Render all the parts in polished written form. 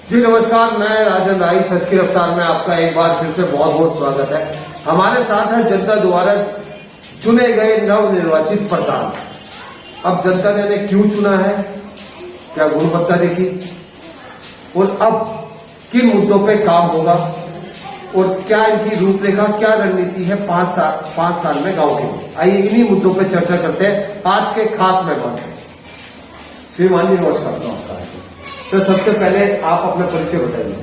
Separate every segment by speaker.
Speaker 1: जी नमस्कार, मैं राजन राय। सच की रफ्तार में आपका एक बार फिर से बहुत बहुत स्वागत है। हमारे साथ है जनता द्वारा चुने गए नव निर्वाचित प्रधान। अब जनता ने इन्हें क्यों चुना है, क्या गुणवत्ता देखी और अब किन मुद्दों पे काम होगा और क्या इनकी रूपरेखा, क्या रणनीति है 5 साल में गांव के। आइए इन्हीं मुद्दों पे चर्चा करते हैं आज के खास मेहमान। श्रीमान जी नमस्कार। तो सबसे पहले आप अपना परिचय बताइए।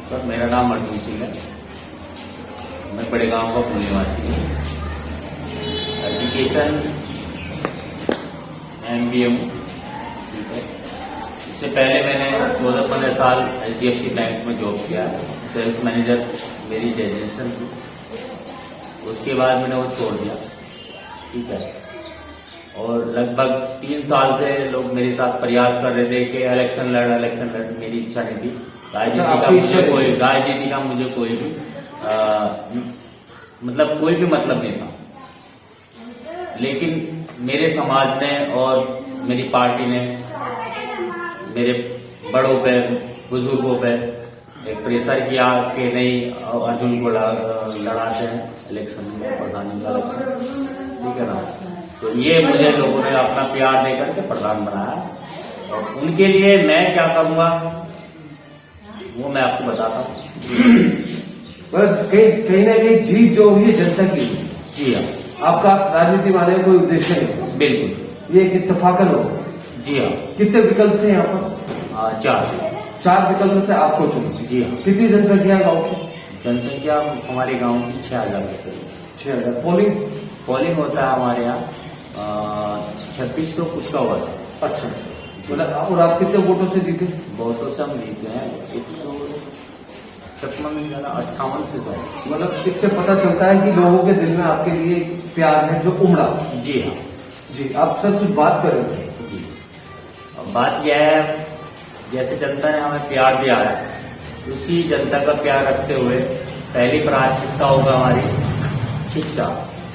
Speaker 2: सर मेरा नाम अर्जुन सिंह है, मैं बड़े गांव का मूल निवासी हूँ। एजुकेशन MBA हूँ, ठीक है। इससे पहले मैंने 14-15 साल HDFC बैंक में जॉब किया है, सेल्स मैनेजर मेरी डेजिग्नेशन थी। उसके बाद मैंने वो छोड़ दिया, ठीक है। और लगभग 3 साल से लोग मेरे साथ प्रयास कर रहे थे कि इलेक्शन लड़। मेरी इच्छा नहीं थी राजनीति का, मुझे कोई भी कोई भी मतलब नहीं था। लेकिन मेरे समाज ने और मेरी पार्टी ने मेरे बड़ों पे, बुजुर्गों पे एक प्रेशर किया कि नहीं अर्जुन को लड़ाते हैं इलेक्शन में, प्रधानी का इलेक्शन, ठीक है ना। तो ये मुझे लोगों ने अपना प्यार देकर के प्रधान बनाया और उनके लिए मैं क्या करूंगा वो मैं आपको बताता हूँ।
Speaker 1: कहीं ना कहीं जीत जो हुई है जनता की।
Speaker 2: जी हाँ।
Speaker 1: आपका राजनीति माने कोई उद्देश्य नहीं?
Speaker 2: बिल्कुल,
Speaker 1: ये एक इत्तेफाकन हो।
Speaker 2: जी हाँ।
Speaker 1: कितने विकल्प थे यहाँ पर?
Speaker 2: 4
Speaker 1: विकल्प से आपको चुना।
Speaker 2: जी हाँ।
Speaker 1: कितनी जनसंख्या है गाँव की?
Speaker 2: जनसंख्या हमारे गांव की 6,000 है।
Speaker 1: 6,000।
Speaker 2: पोलिंग होता है हमारे यहाँ 2600 कुछ का हुआ था।
Speaker 1: अच्छा, और आप कितने वोटों से जीते?
Speaker 2: वोटों से हम जीते हैं 156 से ज्यादा।
Speaker 1: इससे पता चलता है कि लोगों के दिल में आपके लिए प्यार है जो उमड़ा।
Speaker 2: जी हाँ।
Speaker 1: जी, आप सर कुछ बात कर रहे थे।
Speaker 2: बात यह है, जैसे जनता ने हमें प्यार दिया है, उसी जनता का प्यार रखते हुए पहली प्राथमिकता होगा हमारी शिक्षा।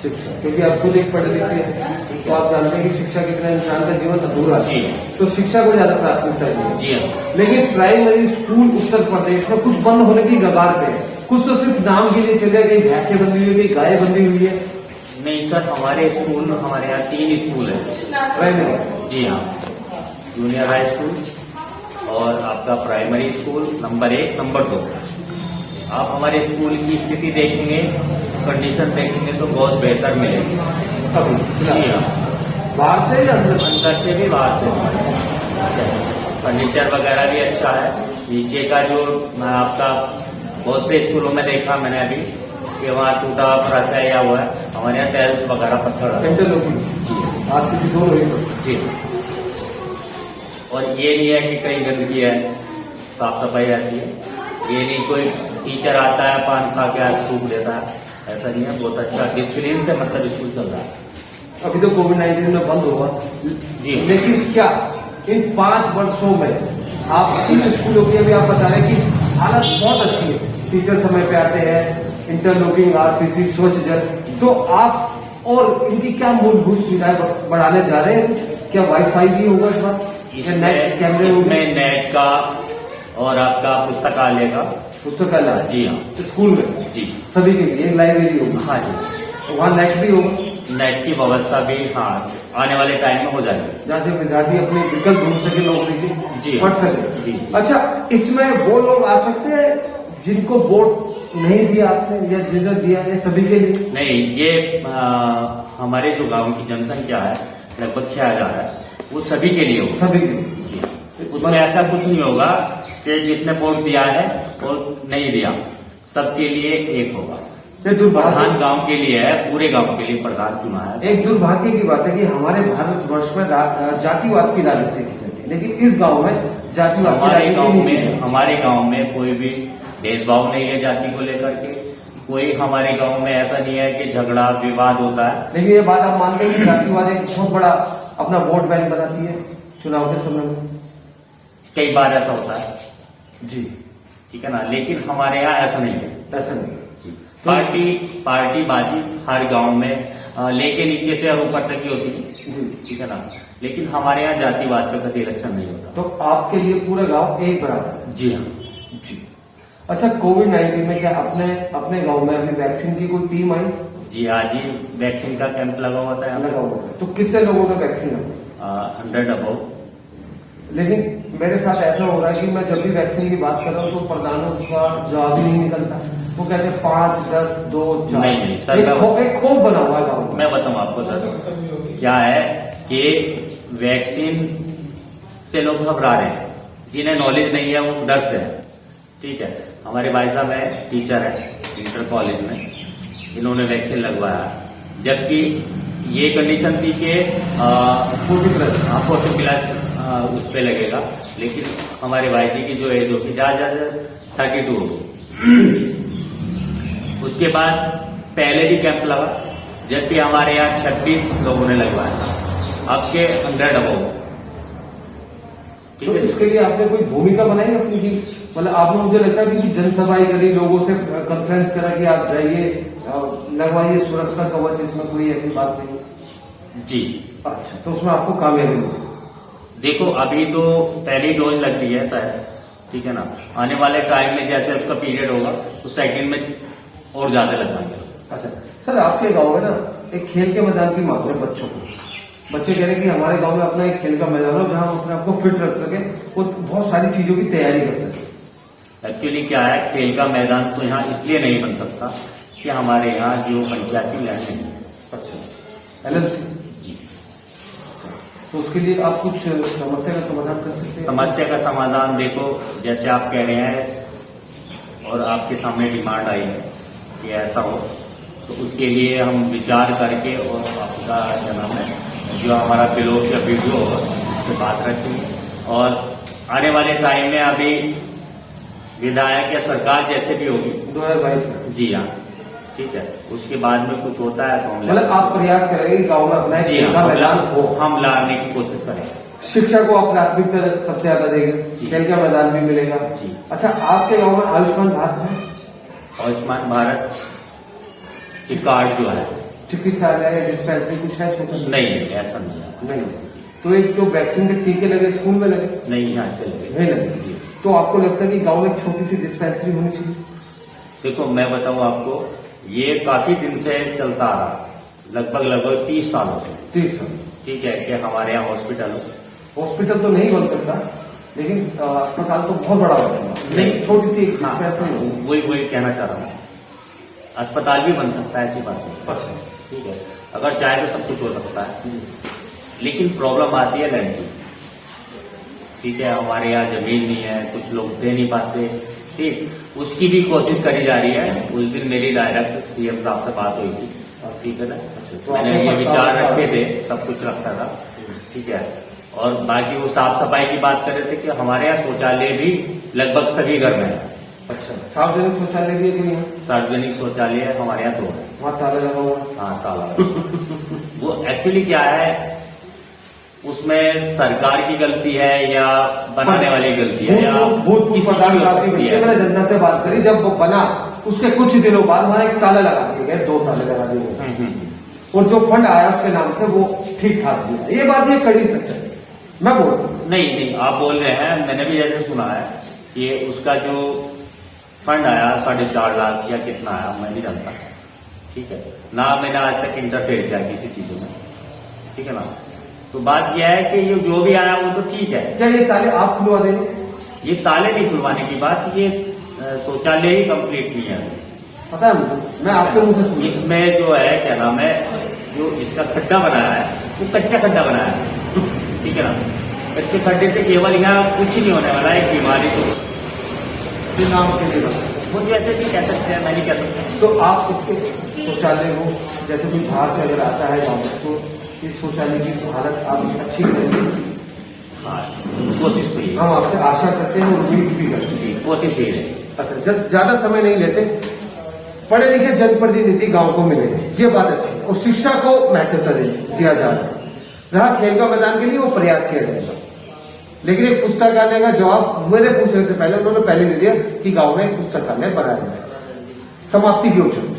Speaker 1: क्योंकि आप खुद एक पढ़े लिखे हैं तो आप जानते हैं कि शिक्षा के बिना इंसान का जीवन अधूरा है। तो शिक्षा को ज्यादा प्राथमिकता है।
Speaker 2: जी हाँ।
Speaker 1: लेकिन प्राइमरी स्कूल उत्तर प्रदेश में कुछ बंद होने की कगार पे है। कुछ तो सिर्फ नाम के लिए चले गए, भैंसे बंदी हुई, गई गाय बंदी हुई है।
Speaker 2: नहीं सर, हमारे यहाँ 3 स्कूल है
Speaker 1: प्राइमरी।
Speaker 2: जी हाँ, जूनियर हाई स्कूल और आपका प्राइमरी स्कूल नंबर 1, नंबर 2। आप हमारे स्कूल की स्थिति देखेंगे, कंडीशन देखेंगे तो बहुत बेहतर मिलेगी। जी हाँ।
Speaker 1: बाहर से या
Speaker 2: अंदर से भी, बाहर से भी। फर्नीचर वगैरह भी अच्छा है। नीचे का जो आपका बहुत से स्कूलों में देखा मैंने अभी कि वहाँ टूटा फर्श है या हुआ है, हमारे यहाँ टाइल्स वगैरह पत्थर है। जी। और ये नहीं है कि कहीं गंदगी है, साफ सफाई रहती है। ये नहीं कोई टीचर आता है पान खा के थूक देता है, ऐसा नहीं है। बहुत अच्छा डिसिप्लिन से स्कूल चल रहा है।
Speaker 1: अभी तो कोविड-19 में बंद होगा
Speaker 2: जी,
Speaker 1: लेकिन क्या इन 5 वर्षों में आप इन स्कूलों की, अभी आप बता रहे हैं कि हालत बहुत अच्छी है, टीचर समय पे आते हैं, इंटरलॉकिंग, RCC, स्वच्छ जल, तो आप और इनकी क्या मूलभूत सुविधाएं बढ़ाने जा रहे हैं? क्या वाईफाई भी होगा इस बार? नेट कैमरे होंगे?
Speaker 2: नेट का और आपका पुस्तकालय का।
Speaker 1: पुस्तकालय?
Speaker 2: जी हाँ।
Speaker 1: स्कूल में?
Speaker 2: जी।
Speaker 1: सभी के लिए एक लाइब्रेरी होगी?
Speaker 2: हाँ जी।
Speaker 1: वहाँ नेट भी होगा?
Speaker 2: नेट की व्यवस्था भी हाँ आने वाले टाइम में हो जाएगी,
Speaker 1: जहाँ से विद्यार्थी अपने विकल्प ढूंढ सके, नौकरी की पढ़ सके। जी। अच्छा, इसमें वो लोग आ सकते हैं जिनको वोट नहीं दिया आपने या जिसे दिया है, सभी के लिए?
Speaker 2: नहीं, ये हमारे जो गांव की जनसंख्या है लगभग 6,000 है, वो सभी के लिए होगा।
Speaker 1: सभी के लिए?
Speaker 2: उसमें ऐसा कुछ नहीं होगा कि जिसने वोट दिया है और नहीं दिया, सबके लिए एक होगा। प्रधान गांव के लिए है, पूरे गांव के लिए प्रधान चुना है।
Speaker 1: एक दुर्भाग्य की बात है कि हमारे भारतवर्ष में जातिवाद की राजनीति की जाती है, लेकिन इस गांव में जातिवाद
Speaker 2: हमारे गांव में कोई भी भेदभाव नहीं है जाति को लेकर के। कोई हमारे गांव में ऐसा नहीं है कि झगड़ा विवाद होता है।
Speaker 1: लेकिन ये बात आप मानते हैं कि जातिवाद एक बहुत बड़ा अपना वोट बैंक बनाती है चुनाव के समय में?
Speaker 2: कई बार ऐसा होता है
Speaker 1: जी,
Speaker 2: ठीक है ना, लेकिन हमारे यहाँ ऐसा नहीं है।
Speaker 1: ऐसा नहीं
Speaker 2: जी। पार्टी बाजी हर गांव में लेके नीचे से और ऊपर तक की होती है, ठीक है ना, लेकिन हमारे यहाँ जातिवाद पे कभी इलेक्शन नहीं होता।
Speaker 1: तो आपके लिए पूरा गांव एक बराबर?
Speaker 2: जी हाँ।
Speaker 1: अच्छा, कोविड-19 में क्या अपने गांव में अभी वैक्सीन की कोई टीम आई?
Speaker 2: जी आज ही वैक्सीन का कैंप लगा हुआ था यहाँ
Speaker 1: लगा हुआ है। तो कितने लोगों ने वैक्सीन लगाई?
Speaker 2: 100 अबव।
Speaker 1: लेकिन मेरे साथ ऐसा हो रहा है कि मैं जब भी वैक्सीन की बात कर रहा हूँ तो प्रधानों का जवाब ही नहीं निकलता। वो कहते हैं 5, 10, 2, 4।
Speaker 2: नहीं सर,
Speaker 1: एक खौफ बना हुआ है गाँव में।
Speaker 2: मैं बताऊँ आपको सर क्या है कि वैक्सीन से लोग घबरा रहे हैं, जिन्हें नॉलेज नहीं है वो डरते हैं। ठीक है, हमारे भाई साहब है, टीचर है इंटर कॉलेज में, इन्होंने वैक्सीन लगवाया, जबकि ये कंडीशन थी कि 40+ उस पे लगेगा, लेकिन हमारे भाई जी की जो एज होगी ज्यादा 32 होगी। उसके बाद पहले भी कैंप लगा, जबकि हमारे यहाँ 26 लोगों ने लगवाया, अब के 100 अबव।
Speaker 1: तो इसके लिए आपने कोई भूमिका बनाई अपनी की? मतलब आपने, मुझे लगता है कि जनसभाएं करी, लोगों से कॉन्फ्रेंस करा कि आप जाइए लगवाइए सुरक्षा कवच, इसमें कोई ऐसी बात नहीं?
Speaker 2: जी।
Speaker 1: अच्छा, तो उसमें आपको कामयाबी मिली?
Speaker 2: देखो अभी तो पहली डोज लग रही है शायद, ठीक है ना, आने वाले टाइम में जैसे उसका पीरियड होगा तो सेकंड में और ज्यादा लगाएंगे।
Speaker 1: अच्छा सर, आपके गांव में ना एक खेल के मैदान की मांग है बच्चों को। बच्चे कह रहे हैं कि हमारे गांव में अपना एक खेल का मैदान हो जहां हम अपने आप को फिट रख सके, वो बहुत सारी चीजों की तैयारी कर सके।
Speaker 2: एक्चुअली क्या है, खेल का मैदान तो यहाँ इसलिए नहीं बन सकता कि हमारे यहाँ जो पंचायती लैंड नहीं है।
Speaker 1: अच्छा, LMC
Speaker 2: जी।
Speaker 1: तो उसके लिए आप कुछ समस्या का समाधान कर सकते हैं?
Speaker 2: समस्या का समाधान देखो, जैसे आप कह रहे हैं और आपके सामने डिमांड आई है कि ऐसा हो, तो उसके लिए हम विचार करके और आपका क्या नाम है, जो हमारा ब्लॉग या वीडियो होगा उससे बात रखेंगे, और आने वाले टाइम में अभी विधायक या सरकार जैसे भी होगी
Speaker 1: 2022 में।
Speaker 2: जी हाँ, ठीक है, उसके बाद में कुछ होता है तो हम
Speaker 1: मतलब आप प्रयास करेंगे कि गाँव में अपना एक
Speaker 2: जी
Speaker 1: खेल का मैदान हो।
Speaker 2: हम लाने की कोशिश करेंगे।
Speaker 1: शिक्षा को आप प्राथमिकता सबसे ज्यादा देंगे, खेल का मैदान भी मिलेगा।
Speaker 2: जी।
Speaker 1: अच्छा, आपके गाँव में आयुष्मान भारत है?
Speaker 2: आयुष्मान भारत की कार्ड जो है,
Speaker 1: चिकित्सालय, डिस्पेंसरी कुछ है छोटा?
Speaker 2: नहीं ऐसा नहीं है।
Speaker 1: नहीं। तो एक तो वैक्सीन के टीके लगे, स्कूल में लगे?
Speaker 2: नहीं यहाँ पे लगे।
Speaker 1: नहीं लगे। तो आपको लगता है कि गांव में एक छोटी सी डिस्पेंसरी होनी चाहिए?
Speaker 2: देखो मैं बताऊं आपको, ये काफी दिन से चलता आ रहा, लगभग 30 सालों से।
Speaker 1: 30 साल।
Speaker 2: ठीक है कि हमारे यहाँ हॉस्पिटल हो।
Speaker 1: हॉस्पिटल तो नहीं बन सकता, लेकिन अस्पताल तो बहुत बड़ा होगा, लेकिन छोटी सी डिस्पेंसरी होगी।
Speaker 2: वही कहना चाह रहा हूँ, अस्पताल भी बन सकता है, ऐसी बात नहीं। ठीक है, अगर चाहे तो सब कुछ हो सकता है, लेकिन प्रॉब्लम आती है लैंड की। ठीक है, हमारे यहाँ जमीन नहीं है, कुछ लोग दे नहीं पाते। ठीक, उसकी भी कोशिश करी जा रही है। उस दिन मेरी डायरेक्ट CM साहब से बात हुई थी, ठीक है ना,
Speaker 1: तो
Speaker 2: मैंने ये विचार रखे थे, सब कुछ रखा था। ठीक है, और बाकी वो साफ सफाई की बात कर रहे थे कि हमारे यहाँ शौचालय भी लगभग सभी घर में है।
Speaker 1: अच्छा, सार्वजनिक शौचालय भी है?
Speaker 2: सार्वजनिक शौचालय हमारे यहाँ 2 है।
Speaker 1: वहाँ ताला लगा हुआ?
Speaker 2: हाँ ताला। वो एक्चुअली क्या है, उसमें सरकार की गलती है या बनाने वाली गलती है या
Speaker 1: भूतपूर्व प्रधान साहब की गलती है। मैंने जनता से बात करी, जब वो बना उसके कुछ दिनों बाद वहाँ एक ताला लगा दिए गए, 2 ताले लगा दिए गए, और जो फंड आया उसके नाम से वो ठीक ठाक दिया। ये बात ये कड़ी सच है, मैं बोल रहा हूँ।
Speaker 2: नहीं आप बोल रहे हैं, मैंने भी जैसे सुना है कि उसका जो फंड आया 4.5 लाख या कितना आया, मैं नहीं जानता। ठीक है ना, मैंने आज तक इंटरफेयर किया किसी चीजों में। ठीक है ना, तो बात यह है कि ये जो भी आया वो तो ठीक है।
Speaker 1: क्या ये ताले आप खुलवा देंगे?
Speaker 2: ये ताले नहीं खुलवाने की बात, ये शौचालय ही कंप्लीट नहीं है।
Speaker 1: पता है मुझे, मैं आपके मुंह से सुन।
Speaker 2: इसमें जो है क्या नाम है, जो इसका खड्डा बनाया है वो कच्चा खड्डा बनाया है। ठीक है ना, कच्चे खड्डे से केवल यहाँ कुछ नहीं होने वाला है, बीमारी तो
Speaker 1: नाम कैसे बना?
Speaker 2: वो जैसे भी कह सकते हैं, मैं नहीं कह सकता।
Speaker 1: तो आप इसके शौचालय को, जैसे कोई बाहर से अगर आता है गाँव में, तो इस शौचालय की हालत आप अच्छी करेंगे?
Speaker 2: हाँ, कोशिश हुई है।
Speaker 1: हम आपसे आशा करते हैं और उम्मीद भी करते हैं।
Speaker 2: जी, कोशिश हुई है।
Speaker 1: अच्छा, जब ज्यादा समय नहीं लेते, पढ़े लिखे जनप्रतिनिधि गांव को मिले, ये बात अच्छी है, और शिक्षा को महत्वता दिया जा रहा है। रहा खेल का मैदान के लिए, वो प्रयास किया जाएगा, लेकिन एक पुस्तकालय का जवाब मेरे पूछने से पहले उन्होंने पहले दे दिया कि गांव में एक पुस्तकालय बनाया जाए। समाप्ति की उचित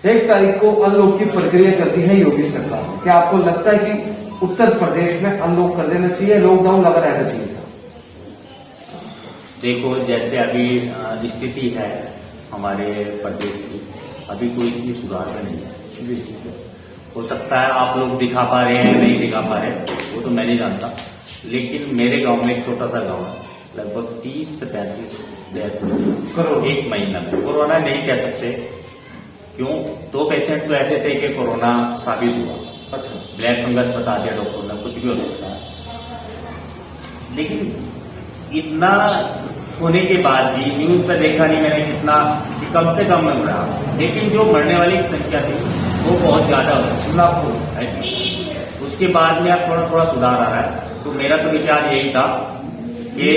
Speaker 1: 1 तारीख को अनलॉक की प्रक्रिया कर दी है योगी सरकार ने। क्या आपको लगता है कि उत्तर प्रदेश में अनलॉक कर देना चाहिए, लॉकडाउन लगा रहना चाहिए?
Speaker 2: देखो जैसे अभी स्थिति है हमारे प्रदेश की, अभी कोई इतनी सुधार में नहीं है। हो सकता है आप लोग दिखा पा रहे हैं नहीं दिखा पा रहे, वो तो मैं नहीं जानता, लेकिन मेरे गांव में एक छोटा सा गांव है, लगभग 30 से 35 डेथ एक महीना में। कोरोना नहीं कह सकते, क्यों? 2 पेशेंट तो ऐसे थे कि कोरोना साबित हुआ। अच्छा, ब्लैक फंगस बता दिया डॉक्टर ने, कुछ भी हो सकता है। लेकिन इतना होने के बाद भी न्यूज पे देखा नहीं मैंने कितना, कि कम से कम मिल रहा, लेकिन जो मरने वाली की संख्या थी वो बहुत ज्यादा है। उसके बाद में अब थोड़ा थोड़ा सुधार आ रहा है। तो मेरा तो विचार यही था कि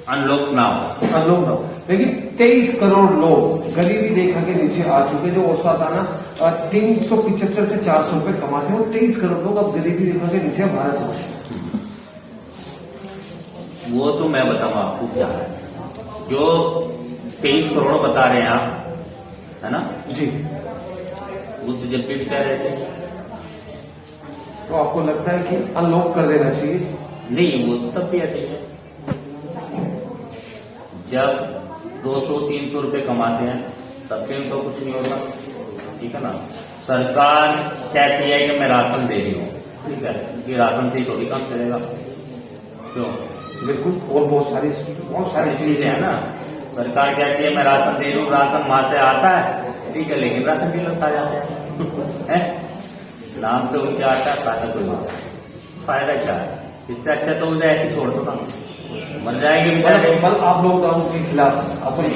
Speaker 2: अनलॉक ना हो।
Speaker 1: लेकिन 23 करोड़ लोग गरीबी रेखा के नीचे आ चुके, जो औसताना 375 से 400 रुपए कमाते हैं, 23 करोड़ लोग अब गरीबी रेखा के नीचे भारत में।
Speaker 2: वो तो मैं बताऊंगा आपको क्या है। जो 23 करोड़ बता रहे हैं आप, है ना
Speaker 1: जी,
Speaker 2: वो तो जब भी विचार ऐसे।
Speaker 1: तो आपको लगता है कि अनलॉक कर देना चाहिए?
Speaker 2: नहीं, वो तो तब भी ऐसे ही है। जब 200-300 रुपए कमाते हैं तब भी उनको कुछ नहीं होता, ठीक है ना। सरकार कहती है कि मैं राशन दे रही हूँ, ठीक है, क्योंकि राशन से ही थोड़ी काम चलेगा, क्यों?
Speaker 1: बिल्कुल, और बहुत सारी
Speaker 2: चीजें है ना। सरकार कहती है मैं राशन दे रही हूँ, राशन वहां से आता है, ठीक है, लेकिन राशन भी लगता जाता है नाम पे उनके आता है, खाता कोई होता है, फायदा क्या है? इससे अच्छा तो उसे ऐसे छोड़ दो ना, मर जाएंगे बेचारे।
Speaker 1: आप लॉकडाउन के खिलाफ?
Speaker 2: अपने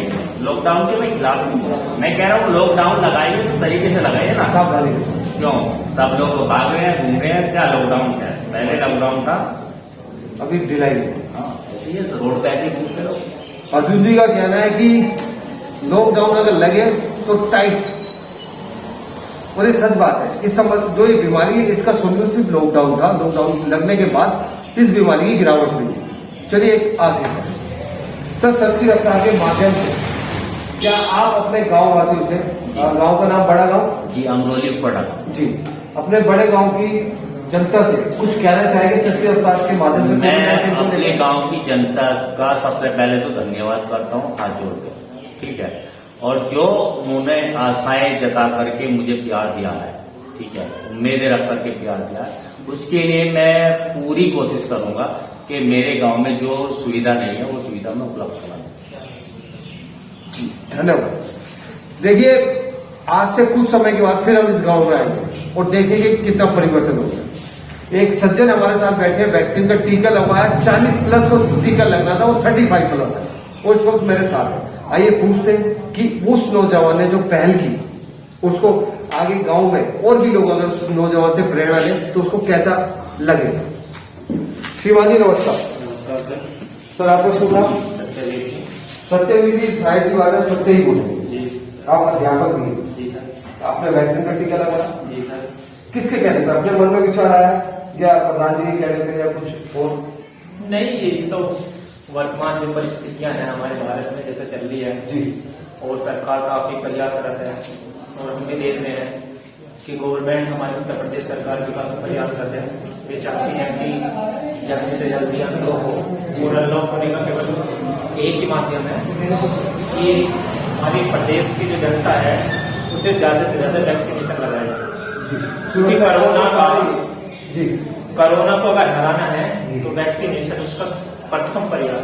Speaker 2: लॉकडाउन के मैं खिलाफ हूँ। मैं कह रहा हूँ लॉकडाउन लगाइए तो तरीके से लगाइए ना,
Speaker 1: सावधानी।
Speaker 2: क्यों? सब लोग भाग रहे हैं, घूम रहे हैं, क्या लॉकडाउन क्या है? पहले लॉकडाउन था,
Speaker 1: अभी ढिलाई।
Speaker 2: हाँ ऐसे ही है, तो रोड पे ऐसे ही घूमते रहो।
Speaker 1: अर्जुन जी का कहना है कि लॉकडाउन अगर लगे तो टाइट, और ये सच बात है। इस जो ये बीमारी है इसका सोल्यूशन सिर्फ लॉकडाउन था। लॉकडाउन लगने के बाद इस बीमारी की गिरावट हुई। चलिए आगे सर, सच की रफ्तार के माध्यम से क्या आप अपने गांव वासियों से, गांव का नाम बड़ा गांव
Speaker 2: जी, अमरोली पड़ा
Speaker 1: जी, अपने बड़े गांव की जनता से कुछ कहना चाहेंगे सच की रफ्तार के माध्यम से?
Speaker 2: मैं अपने गांव की जनता का सबसे पहले तो धन्यवाद करता हूँ हाथ जोड़ के, ठीक है, और जो उन्होंने आशाएं जता करके मुझे प्यार दिया है, ठीक है, उम्मीदें रख करके प्यार दिया, उसके लिए मैं पूरी कोशिश करूंगा कि मेरे गांव में जो सुविधा नहीं है वो सुविधा मैं उपलब्ध करा दूं।
Speaker 1: धन्यवाद। देखिए, आज से कुछ समय के बाद फिर हम इस गांव में आएंगे और देखेंगे कितना परिवर्तन होगा। एक सज्जन हमारे साथ बैठे, वैक्सीन का टीका लगवाया, 40+ को टीका लगना था, वो 35+ है और इस वक्त मेरे साथ है। आइए पूछते हैं कि उस नौजवान ने जो पहल की, उसको आगे गांव में और भी लोग अगर उस नौजवान से प्रेरणा लें तो उसको कैसा लगेगा। श्रीमान जी नमस्कार।
Speaker 3: नमस्कार सर।
Speaker 1: सर आपका शुभ नाम?
Speaker 3: सत्यवीर जी।
Speaker 1: सत्यवीर जी, जाहिर सी बात है सत्य ही बोले
Speaker 3: जी।
Speaker 1: आप अध्यापक भी?
Speaker 3: जी सर।
Speaker 1: आपने वैक्सीन का टीका लगवाया?
Speaker 3: जी सर।
Speaker 1: किसके कहने पर? अपने मन में विचार आया या प्रधान जी के कहने पर या कुछ और?
Speaker 3: नहीं, ये तो वर्तमान जो परिस्थितियां हैं हमारे भारत में जैसे चल रही है
Speaker 1: जी,
Speaker 3: और सरकार काफी प्रयासरत है और हम भी देख रहे हैं कि गवर्नमेंट हमारे उत्तर प्रदेश सरकार भी काफी प्रयासरत है। वे चाहती है कि जल्दी से जल्दी अनलॉक हो और अनलॉक होने का केवल एक ही माध्यम है कि हमारे प्रदेश की जो जनता है उसे ज्यादा से ज्यादा वैक्सीनेशन लगाया जाए, क्योंकि कोरोना को अगर हराना है तो वैक्सीनेशन उसका प्रथम प्रयास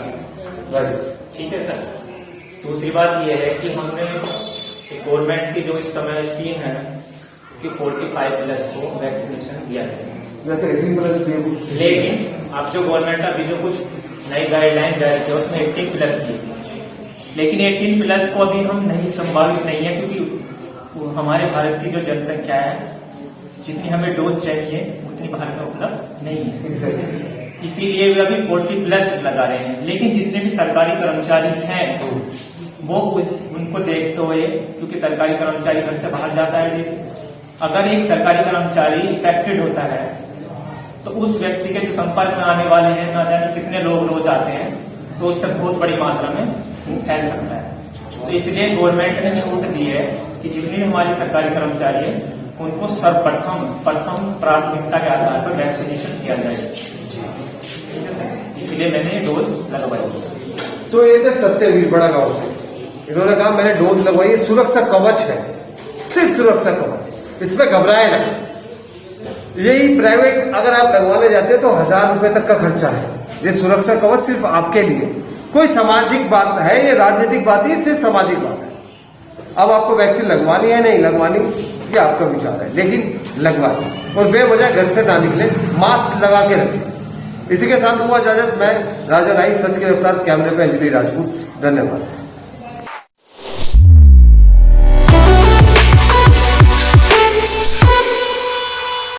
Speaker 3: है। ठीक है सर। दूसरी बात यह है कि हमने गवर्नमेंट की जो इस समय स्कीम है कि 45+ को वैक्सीनेशन दिया है,
Speaker 1: जैसे 18+
Speaker 3: लेकिन अब जो गवर्नमेंट अभी जो कुछ नई गाइडलाइन जारी की उसमें 18+ की थी, लेकिन 18+ को अभी हम नहीं संभावित नहीं है, क्योंकि हमारे भारत की जो जनसंख्या है जितनी हमें डोज चाहिए उतनी भारत में उपलब्ध नहीं है, इसीलिए वे अभी 40+ लगा रहे हैं। लेकिन जितने भी सरकारी कर्मचारी हैं वो उनको देखते हुए, क्योंकि सरकारी कर्मचारी घर से बाहर जाता है, अगर एक सरकारी कर्मचारी इफेक्टेड होता है तो उस व्यक्ति के जो संपर्क में आने वाले हैं, ना जाने कितने लोग रोज आते हैं, तो उससे बहुत बड़ी मात्रा में फैल सकता है। तो इसलिए गवर्नमेंट ने छूट दी है कि जितने भी हमारे सरकारी कर्मचारी हैं उनको सर्वप्रथम प्राथमिकता के आधार पर वैक्सीनेशन किया जाए। ठीक है सर, इसलिए मैंने डोज लगवाई।
Speaker 1: तो ये थे सत्यवीर बड़ा गांव से। इन्होंने कहा मैंने डोज लगवाई, सुरक्षा कवच है, सिर्फ सुरक्षा कवच, इसमें घबराए ना। यही प्राइवेट अगर आप लगवाने जाते हैं तो 1000 रुपए तक का खर्चा है। ये सुरक्षा कवच सिर्फ आपके लिए, कोई सामाजिक बात है, ये राजनीतिक बात नहीं, सिर्फ सामाजिक बात है। अब आपको वैक्सीन लगवानी है नहीं लगवानी ये आपका विचार है, लेकिन लगवाएं और बेवजह घर से ना निकले, मास्क लगा के रखें। इसी के साथ हुआ इजाजत। मैं राजा राई, सच की रफ्तार, कैमरे पे अंजलि राजपूत। धन्यवाद।